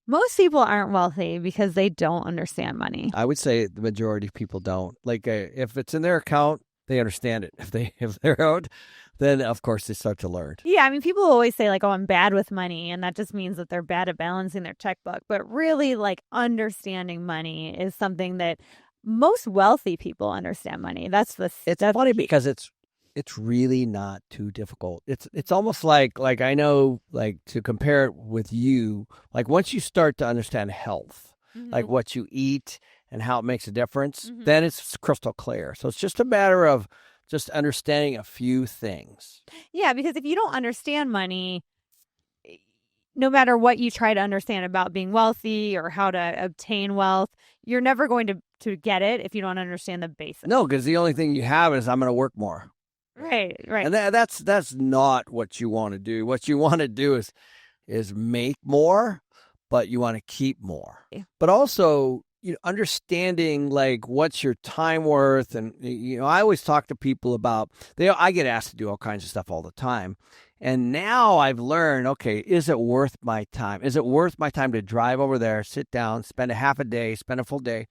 Most people aren't wealthy because they don't understand money. I would say the majority of people don't. Like if it's in their account, they understand it. If they're out, then of course they start to learn. Yeah, I mean, people always say like, "Oh, I'm bad with money," and that just means that they're bad at balancing their checkbook. But really, like understanding money is something that most wealthy people understand money. It's funny because it's really not too difficult. It's almost like I know, like, to compare it with you, like once you start to understand health, like what you eat and how it makes a difference, then it's crystal clear. So it's just a matter of just understanding a few things. Yeah, because if you don't understand money, no matter what you try to understand about being wealthy or how to obtain wealth, you're never going to get it if you don't understand the basics. No, because the only thing you have is I'm going to work more. Right. And that's not what you want to do. What you want to do is make more, but you want to keep more. But also, understanding like what's your time worth, and I always talk to people about I get asked to do all kinds of stuff all the time. And now I've learned, okay, is it worth my time? Is it worth my time to drive over there, sit down, spend a half a day, spend a full day?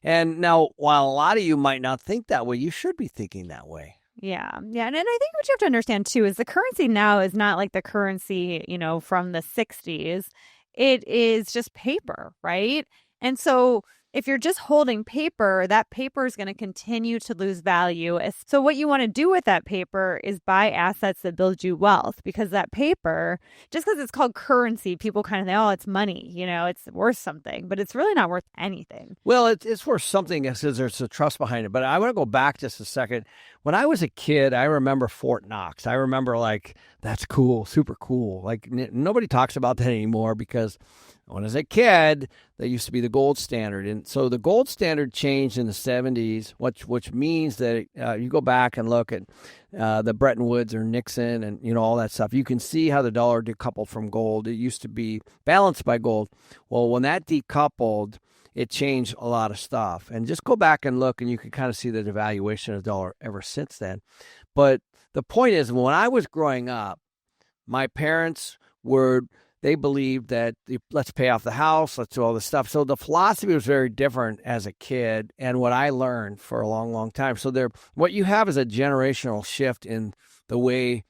And now, while a lot of you might not think that way, you should be thinking that way. Yeah. Yeah. And I think what you have to understand too is the currency now is not like the currency, from the 60s. It is just paper, right? And so if you're just holding paper, that paper is going to continue to lose value. So what you want to do with that paper is buy assets that build you wealth, because that paper, just because it's called currency, people kind of think, oh, it's money, it's worth something, but it's really not worth anything. Well, it's worth something because there's a trust behind it. But I want to go back just a second. When I was a kid, I remember Fort Knox. I remember, like, that's cool, super cool. Like, nobody talks about that anymore because when I was a kid, that used to be the gold standard. And so the gold standard changed in the 70s, which means that you go back and look at the Bretton Woods or Nixon and, all that stuff. You can see how the dollar decoupled from gold. It used to be balanced by gold. Well, when that decoupled, it changed a lot of stuff. And just go back and look, and you can kind of see the devaluation of the dollar ever since then. But the point is, when I was growing up, my parents they believed that let's pay off the house, let's do all this stuff. So the philosophy was very different as a kid, and what I learned for a long, long time. So what you have is a generational shift in the way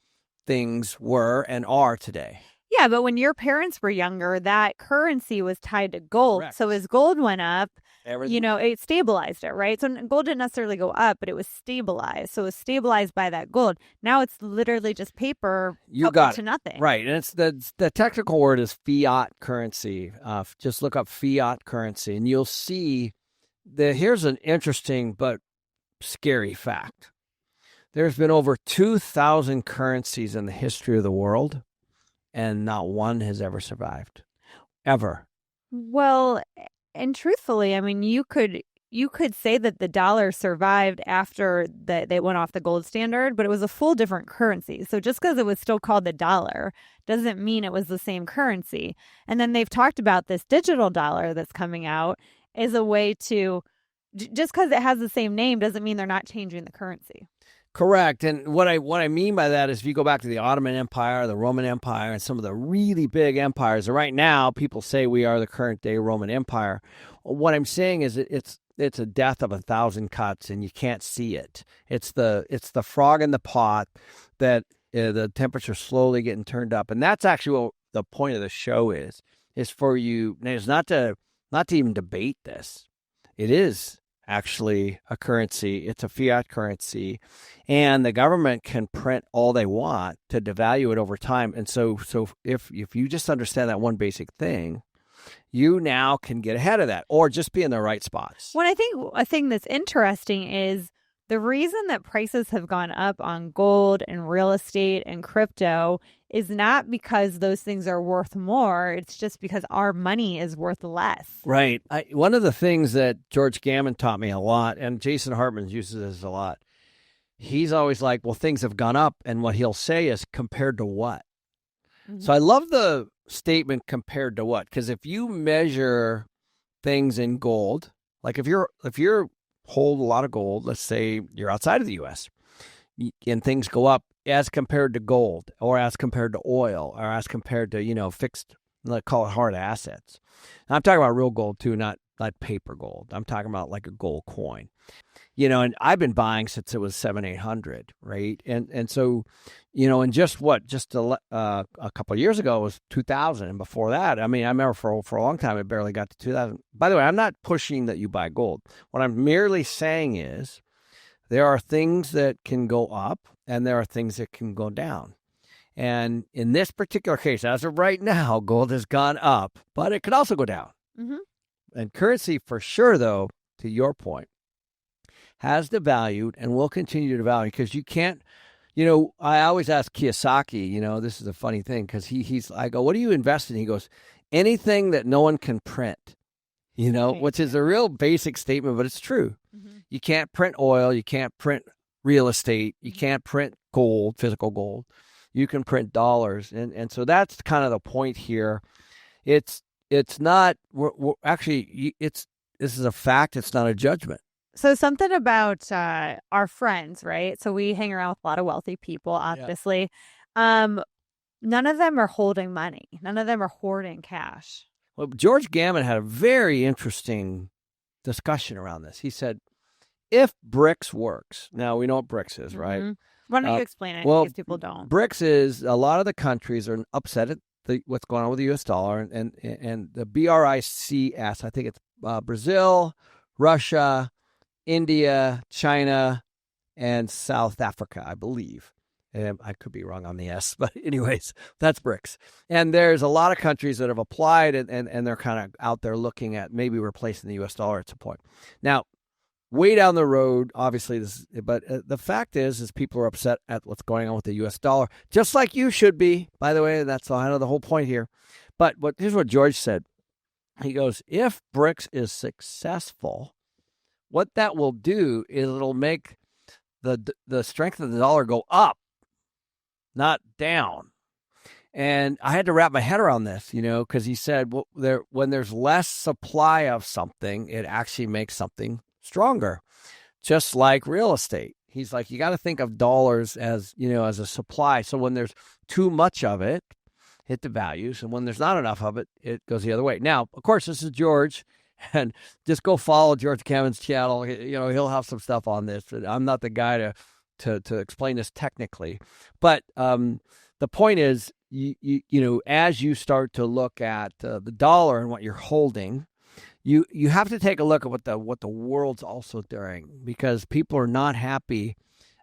things were and are today. Yeah, but when your parents were younger, that currency was tied to gold. Correct. So as gold went up, Everything. It stabilized it, right? So gold didn't necessarily go up, but it was stabilized. So it was stabilized by that gold. Now it's literally just paper to nothing. Right. And it's the technical word is fiat currency. Just look up fiat currency and you'll see here's an interesting but scary fact. There's been over 2,000 currencies in the history of the world, and not one has ever survived. Ever. Well, and truthfully, I mean, you could say that the dollar survived after they went off the gold standard, but it was a full different currency. So just because it was still called the dollar doesn't mean it was the same currency. And then they've talked about this digital dollar that's coming out as a way to, just because it has the same name doesn't mean they're not changing the currency. Correct. And what I mean by that is, if you go back to the Ottoman Empire, the Roman Empire, and some of the really big empires, and right now people say we are the current day Roman Empire. What I'm saying is it's a death of 1,000 cuts, and you can't see it. It's the frog in the pot that the temperature's slowly getting turned up, and that's actually what the point of the show is for you. It's not to even debate this. It is actually a currency. It's a fiat currency, and the government can print all they want to devalue it over time. And so if you just understand that one basic thing, you now can get ahead of that or just be in the right spots. Well, I think a thing that's interesting is the reason that prices have gone up on gold and real estate and crypto is not because those things are worth more. It's just because our money is worth less. Right. One of the things that George Gammon taught me a lot, and Jason Hartman uses this a lot, he's always like, well, things have gone up. And what he'll say is, compared to what? Mm-hmm. So I love the statement, compared to what? Because if you measure things in gold, like if you're hold a lot of gold, let's say you're outside of the U.S., and things go up as compared to gold or as compared to oil or as compared to, fixed Let's call it hard assets. And I'm talking about real gold too, not paper gold. I'm talking about like a gold coin. And I've been buying since it was 700-800, right? And so, and just a couple of years ago it was 2,000, and before that, I mean, I remember for a long time it barely got to 2,000. By the way, I'm not pushing that you buy gold. What I'm merely saying is there are things that can go up and there are things that can go down. And in this particular case, as of right now, gold has gone up, but it could also go down. Mm-hmm. And currency, for sure, though, to your point, has devalued and will continue to devalue because you can't, I always ask Kiyosaki, this is a funny thing because I go, what do you invest in? He goes, anything that no one can print, which is a real basic statement, but it's true. Mm-hmm. You can't print oil. You can't print real estate. You can't print gold, physical gold. You can print dollars. And so that's kind of the point here. It's not, this is a fact. It's not a judgment. So something about our friends, right? So we hang around with a lot of wealthy people, obviously. Yeah. None of them are holding money. None of them are hoarding cash. Well, George Gammon had a very interesting discussion around this. He said, if BRICS works, now we know what BRICS is, right? Mm-hmm. Why don't you explain it in case people don't? BRICS is a lot of the countries are upset at what's going on with the U.S. dollar, and the BRICS, I think it's Brazil, Russia, India, China, and South Africa, I believe. I could be wrong on the S, but anyways, that's BRICS. And there's a lot of countries that have applied, and they're kind of out there looking at maybe replacing the U.S. dollar at some point. Now, way down the road, obviously, but the fact is people are upset at what's going on with the U.S. dollar, just like you should be, by the way. That's kind of the whole point here. But here's what George said. He goes, if BRICS is successful, what that will do is it'll make the strength of the dollar go up, not down. And I had to wrap my head around this, because he said, when there's less supply of something, it actually makes something stronger, just like real estate. He's like, you got to think of dollars as, as a supply. So when there's too much of it, it devalues. And when there's not enough of it, it goes the other way. Now, of course, this is George, and just go follow George Gammon's channel. He'll have some stuff on this. I'm not the guy to explain this technically. But the point is, as you start to look at the dollar and what you're holding, you have to take a look at what the world's also doing, because people are not happy,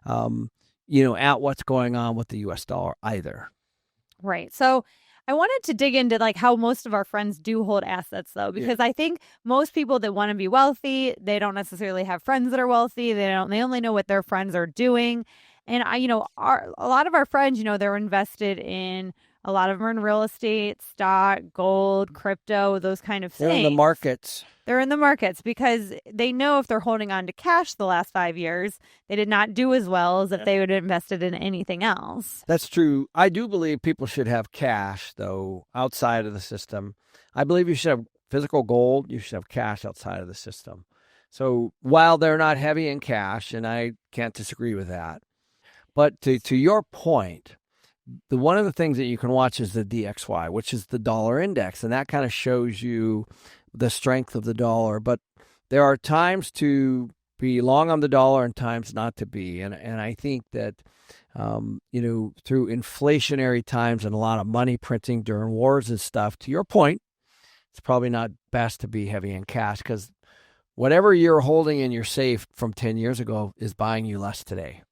at what's going on with the U.S. dollar either. Right. So I wanted to dig into how most of our friends do hold assets, though, because I think most people that want to be wealthy, they don't necessarily have friends that are wealthy. They only know what their friends are doing. And a lot of our friends, they're invested in, a lot of them are in real estate, stock, gold, crypto, those kind of things. They're in the markets. They're in the markets because they know if they're holding on to cash the last 5 years, they did not do as well as if they would have invested in anything else. That's true. I do believe people should have cash, though, outside of the system. I believe you should have physical gold. You should have cash outside of the system. So while they're not heavy in cash, and I can't disagree with that, but to your point, one of the things that you can watch is the DXY, which is the dollar index, and that kind of shows you the strength of the dollar. But there are times to be long on the dollar and times not to be. And I think that, through inflationary times and a lot of money printing during wars and stuff, to your point, it's probably not best to be heavy in cash, because whatever you're holding in your safe from 10 years ago is buying you less today.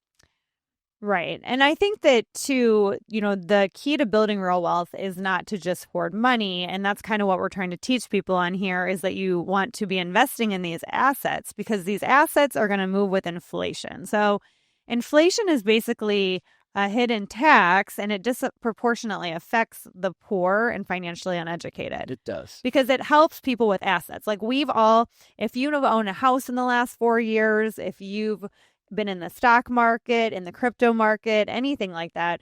Right. And I think that, too, the key to building real wealth is not to just hoard money. And that's kind of what we're trying to teach people on here, is that you want to be investing in these assets, because these assets are going to move with inflation. So inflation is basically a hidden tax, and it disproportionately affects the poor and financially uneducated. It does. Because it helps people with assets. Like if you've owned a house in the last 4 years, if you've been in the stock market, in the crypto market, anything like that,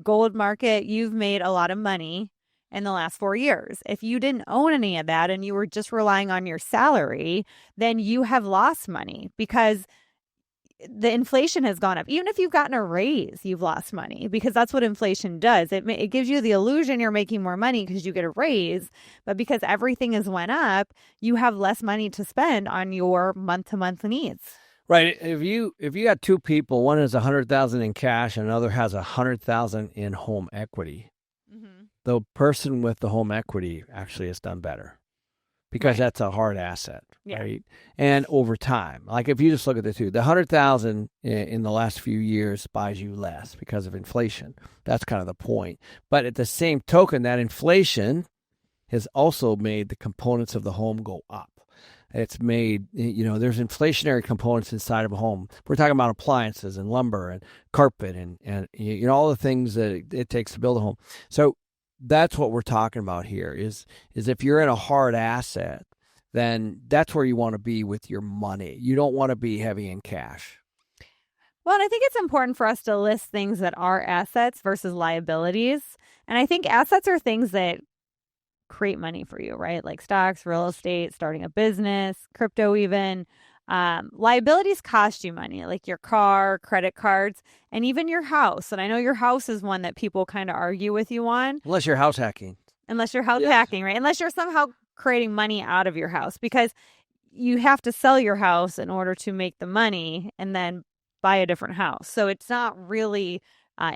gold market, you've made a lot of money in the last 4 years. If you didn't own any of that and you were just relying on your salary, then you have lost money, because the inflation has gone up. Even if you've gotten a raise, you've lost money, because that's what inflation does. It gives you the illusion you're making more money because you get a raise, but because everything has went up, you have less money to spend on your month-to-month needs. Right. If you got two people, one has 100,000 in cash and another has 100,000 in home equity, the person with the home equity actually has done better, because that's a hard asset, right? And over time, like if you just look at the two, the 100,000 in the last few years buys you less because of inflation. That's kind of the point. But at the same token, that inflation has also made the components of the home go up. It's made, there's inflationary components inside of a home. We're talking about appliances and lumber and carpet and all the things that it takes to build a home. So that's what we're talking about here is if you're in a hard asset, then that's where you want to be with your money. You don't want to be heavy in cash. Well, and I think it's important for us to list things that are assets versus liabilities. And I think assets are things that create money for you, right? Like stocks, real estate, starting a business, crypto even. Liabilities cost you money, like your car, credit cards, and even your house. And I know your house is one that people kind of argue with you on. Unless you're house hacking. Right? Unless you're somehow creating money out of your house, because you have to sell your house in order to make the money and then buy a different house. So it's not really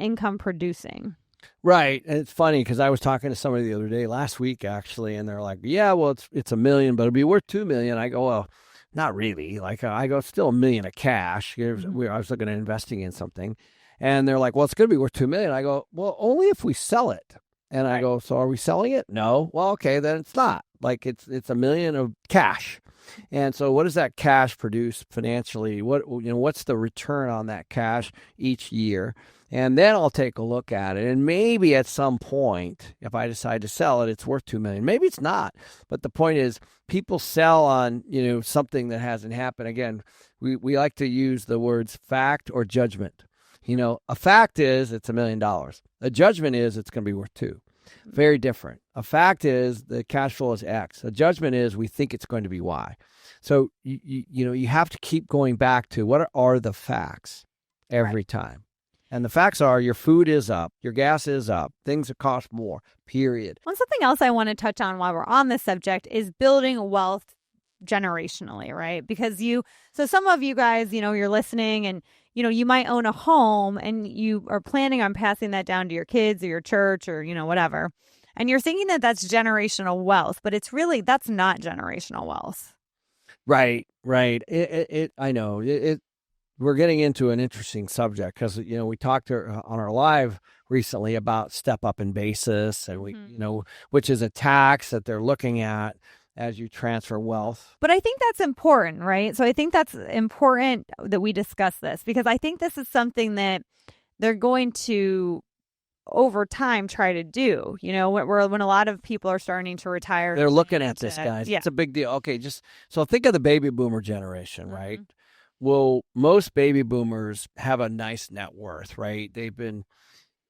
income producing. Right. And it's funny because I was talking to somebody the other day, last week actually, and they're like, yeah, well, it's $1 million, but it'll be worth $2 million. I go, well, not really. Like I go, still $1 million of cash. I was looking at investing in something, and they're like, well, it's going to be worth $2 million. I go, well, only if we sell it. And I go, so are we selling it? No. Well, okay, then it's not. Like it's $1 million of cash. And so what does that cash produce financially? What's the return on that cash each year? And then I'll take a look at it. And maybe at some point, if I decide to sell it, it's worth $2 million. Maybe it's not. But the point is, people sell on, something that hasn't happened. Again, we like to use the words fact or judgment. A fact is it's $1 million. A judgment is it's going to be worth $2 million. Very different. A fact is the cash flow is X. A judgment is we think it's going to be Y. So you have to keep going back to what are the facts every time. And the facts are your food is up, your gas is up, things that cost more, period. Well, something else I want to touch on while we're on this subject is building wealth generationally, right? Because so some of you guys, you're listening and, you might own a home and you are planning on passing that down to your kids or your church or, whatever. And you're thinking that that's generational wealth, but that's not generational wealth. Right. I know we're getting into an interesting subject because, we talked on our live recently about step up in basis and which is a tax that they're looking at as you transfer wealth. But I think that's important, right? So I think that's important that we discuss this, because I think this is something that they're going to over time try to do, when a lot of people are starting to retire. They're looking at this, guys. Yeah. It's a big deal. Okay, so think of the baby boomer generation, right? Well, most baby boomers have a nice net worth, right? They've been,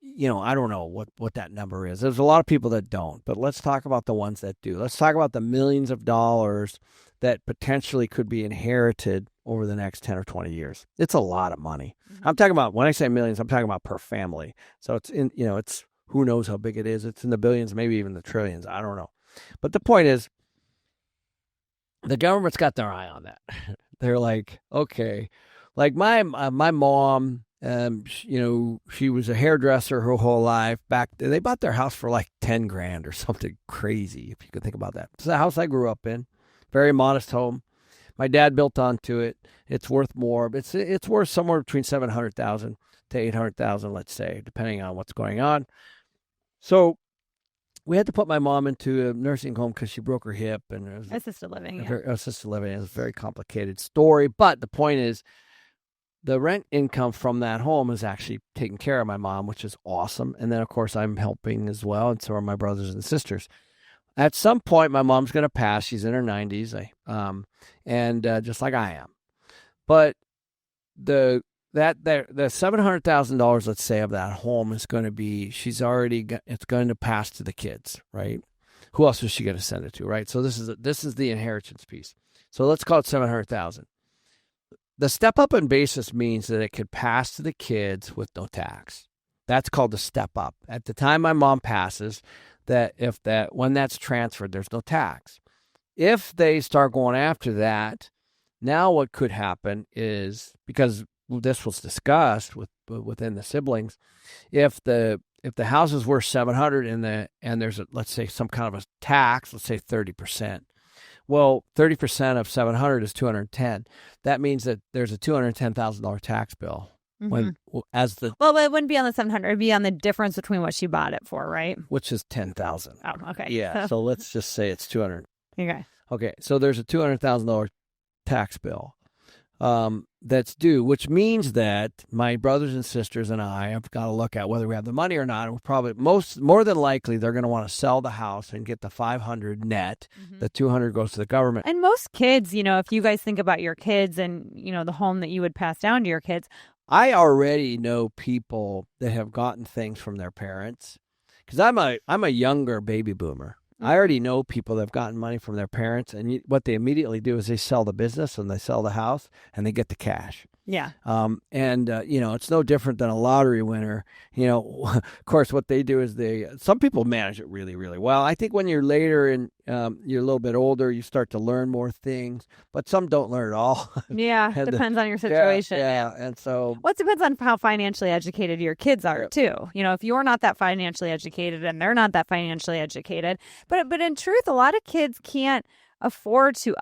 I don't know what that number is. There's a lot of people that don't, but let's talk about the ones that do. Let's talk about the millions of dollars that potentially could be inherited over the next 10 or 20 years. It's a lot of money. I'm talking about, when I say millions, I'm talking about per family. So it's it's who knows how big it is. It's in the billions, maybe even the trillions. I don't know. But the point is, the government's got their eye on that. They're like, okay, like my mom, she was a hairdresser her whole life. They bought their house for like $10,000 or something crazy, if you could think about that. It's the house I grew up in, very modest home. My dad built onto it. It's worth more. It's worth somewhere between $700,000 to $800,000, let's say, depending on what's going on. So we had to put my mom into a nursing home because she broke her hip, and it was assisted living. Assisted living is a very complicated story. But the point is, the rent income from that home is actually taking care of my mom, which is awesome. And then, of course, I'm helping as well, and so are my brothers and sisters. At some point, my mom's going to pass. She's in her 90s, and just like I am. But the $700,000, let's say, of that home is going to be, it's going to pass to the kids, right? Who else is she going to send it to, right? So this is the inheritance piece. So let's call it $700,000. The step up in basis means that it could pass to the kids with no tax. That's called the step up. At the time my mom passes, when that's transferred, there's no tax. If they start going after that, now what could happen is, because this was discussed within the siblings, if the house is worth $700 and there's let's say some kind of a tax, let's say 30%. Well, 30% of 700 is 210. That means that there's a $210,000 tax bill. But it wouldn't be on the 700. It'd be on the difference between what she bought it for, right? Which is 10,000. Oh, okay. Yeah. So let's just say it's 200. Okay. Okay. So there's a $200,000 tax bill that's due, which means that my brothers and sisters and I have got to look at whether we have the money or not. And probably more than likely, they're going to want to sell the house and get the 500 net. The 200 goes to the government. And most kids, if you guys think about your kids and, the home that you would pass down to your kids. I already know people that have gotten things from their parents because I'm a younger baby boomer. I already know people that have gotten money from their parents, and what they immediately do is they sell the business and they sell the house and they get the cash. Yeah. It's no different than a lottery winner. Of course, what they do is some people manage it really, really well. I think when you're later and you're a little bit older, you start to learn more things, but some don't learn at all. Yeah, depends on your situation. Yeah. And so. Well, it depends on how financially educated your kids are, too. If you're not that financially educated and they're not that financially educated. But in truth, a lot of kids can't afford to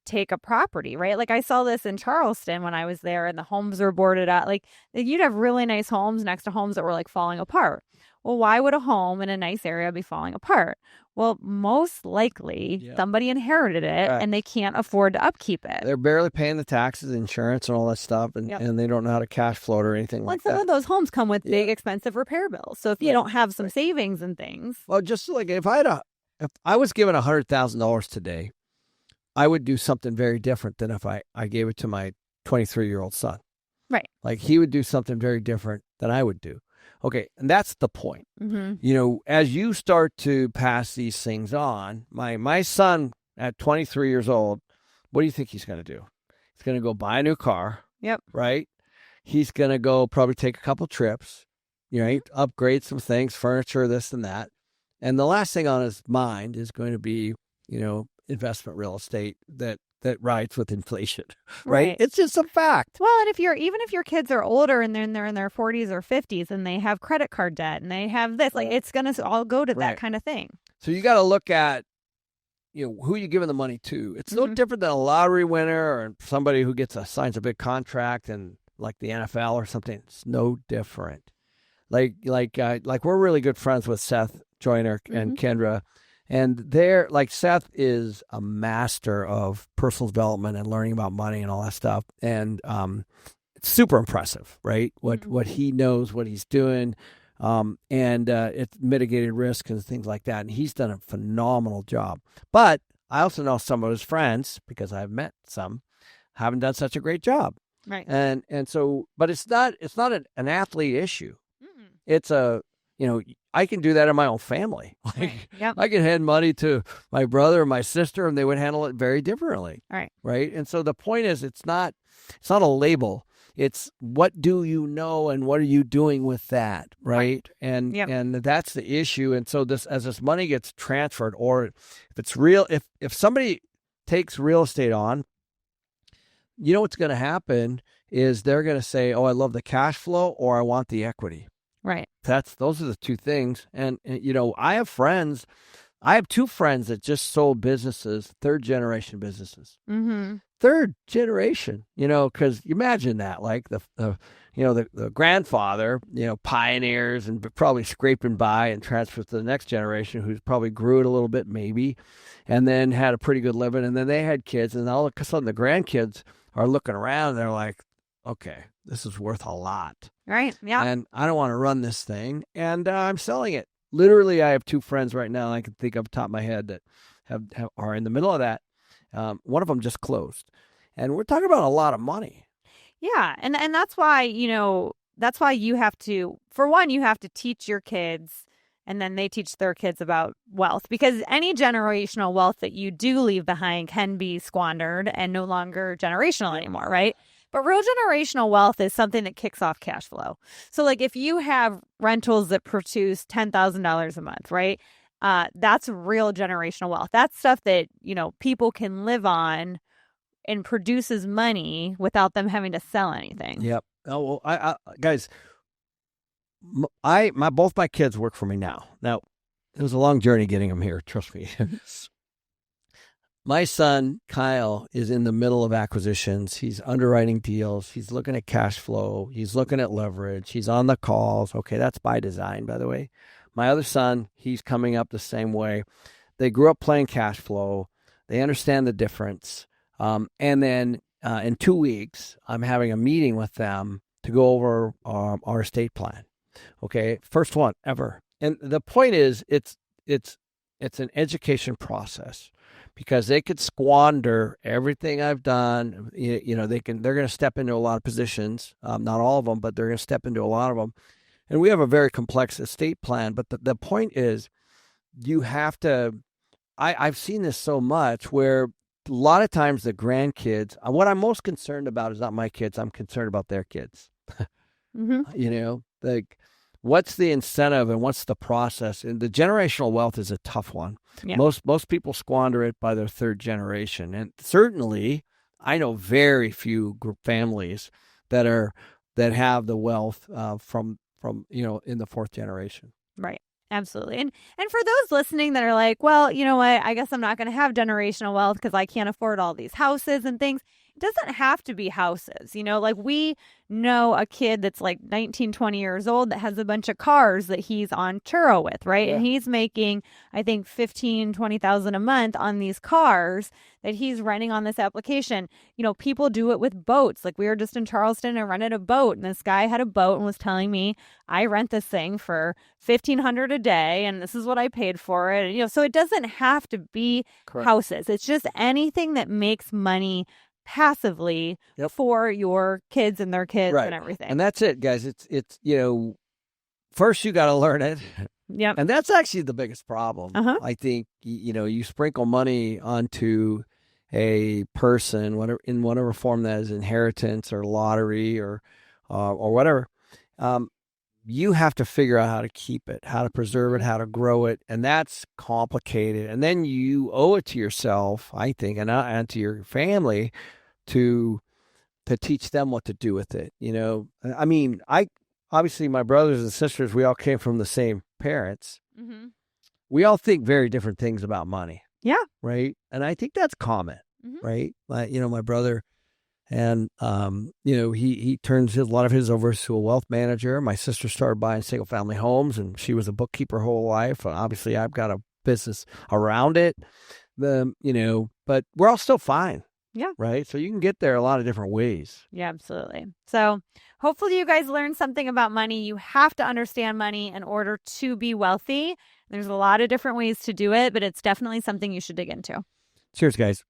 take a property, right? Like I saw this in Charleston when I was there and the homes were boarded up. Like you'd have really nice homes next to homes that were like falling apart. Well, why would a home in a nice area be falling apart? Well, most likely somebody inherited it and they can't afford to upkeep it. They're barely paying the taxes, insurance, and all that stuff, and they don't know how to cash flow it or anything like that. Some of those homes come with big, expensive repair bills. So if you don't have some savings and things. Well, just like if I was given $100,000 today, I would do something very different than if I gave it to my 23-year-old son. Right. Like he would do something very different than I would do. Okay. And that's the point. As you start to pass these things on, my son at 23 years old, what do you think he's going to do? He's going to go buy a new car. Yep. Right. He's going to go probably take a couple trips, right? Upgrade some things, furniture, this and that. And the last thing on his mind is going to be, investment real estate that rides with inflation, right? It's just a fact. Well, and even if your kids are older and they're in their 40s or 50s and they have credit card debt and they have this, like it's going to all go to that kind of thing. So you got to look at, who you're giving the money to. It's no different than a lottery winner or somebody who signs a big contract and like the NFL or something. It's no different. Like we're really good friends with Seth Joyner and Kendra. And Seth is a master of personal development and learning about money and all that stuff. And it's super impressive, right? What he knows, what he's doing, and it's mitigated risk and things like that. And he's done a phenomenal job. But I also know some of his friends, because I've met some, haven't done such a great job. Right. And so, but it's not an athlete issue. It's I can do that in my own family. I can hand money to my brother or my sister, and they would handle it very differently. Right. And so the point is, it's not a label. It's what do you know, and what are you doing with that, right? And that's the issue. And so as this money gets transferred, or if it's real, if somebody takes real estate on, what's going to happen is they're going to say, "Oh, I love the cash flow," or "I want the equity." Right. Those are the two things. And I have two friends that just sold businesses, third generation businesses. Third generation, because imagine that, like the grandfather, pioneers and probably scraping by and transfers to the next generation, who's probably grew it a little bit maybe, and then had a pretty good living. And then they had kids, and all of a sudden the grandkids are looking around and they're like, okay, this is worth a lot. Right. Yeah. And I don't want to run this thing, and I'm selling it. Literally, I have two friends right now I can think of top of my head that are in the middle of that. One of them just closed, and we're talking about a lot of money. Yeah, and that's why you have to, for one, you have to teach your kids, and then they teach their kids about wealth, because any generational wealth that you do leave behind can be squandered and no longer generational anymore, right? But real generational wealth is something that kicks off cash flow. So like if you have rentals that produce $10,000 a month, right? That's real generational wealth. That's stuff that, people can live on and produces money without them having to sell anything. Yep. Oh, well, guys, both my kids work for me now. Now, it was a long journey getting them here. Trust me. My son, Kyle, is in the middle of acquisitions. He's underwriting deals. He's looking at cash flow. He's looking at leverage. He's on the calls. Okay, that's by design, by the way. My other son, he's coming up the same way. They grew up playing cash flow. They understand the difference. And then in 2 weeks, I'm having a meeting with them to go over our estate plan. Okay, first one ever. And the point is, it's an education process, because they could squander everything I've done. They're going to step into a lot of positions, not all of them, but they're going to step into a lot of them. And we have a very complex estate plan. But the point is, you have to. I've seen this so much where a lot of times the grandkids. What I'm most concerned about is not my kids. I'm concerned about their kids. Like, what's the incentive and what's the process? And the generational wealth is a tough one. Yeah. Most people squander it by their third generation. And certainly I know very few families that have the wealth from in the fourth generation. Right. Absolutely. And for those listening that are like, well, you know what, I guess I'm not going to have generational wealth because I can't afford all these houses and things. It doesn't have to be houses. Like we know a kid that's like 19, 20 years old that has a bunch of cars that he's on Turo with, right? Yeah. And he's making, I think, 15, 20,000 a month on these cars that he's renting on this application. People do it with boats. Like we were just in Charleston and rented a boat, and this guy had a boat and was telling me, I rent this thing for $1,500 a day, and this is what I paid for it. So it doesn't have to be Correct. Houses. It's just anything that makes money passively for your kids and their kids and everything. And that's it, guys. It's first you got to learn it. Yep. And that's actually the biggest problem. I think, you sprinkle money onto a person, in whatever form that is, inheritance or lottery or whatever. You have to figure out how to keep it, how to preserve it, how to grow it. And that's complicated. And then you owe it to yourself, I think, and to your family to teach them what to do with it. I mean, obviously my brothers and sisters, we all came from the same parents. Mm-hmm. We all think very different things about money. Yeah. Right. And I think that's common. Mm-hmm. Right. My brother, and, he turns a lot of his over to a wealth manager. My sister started buying single family homes, and she was a bookkeeper her whole life. Obviously I've got a business around it, but we're all still fine. Yeah. Right. So you can get there a lot of different ways. Yeah, absolutely. So hopefully you guys learned something about money. You have to understand money in order to be wealthy. There's a lot of different ways to do it, but it's definitely something you should dig into. Cheers, guys.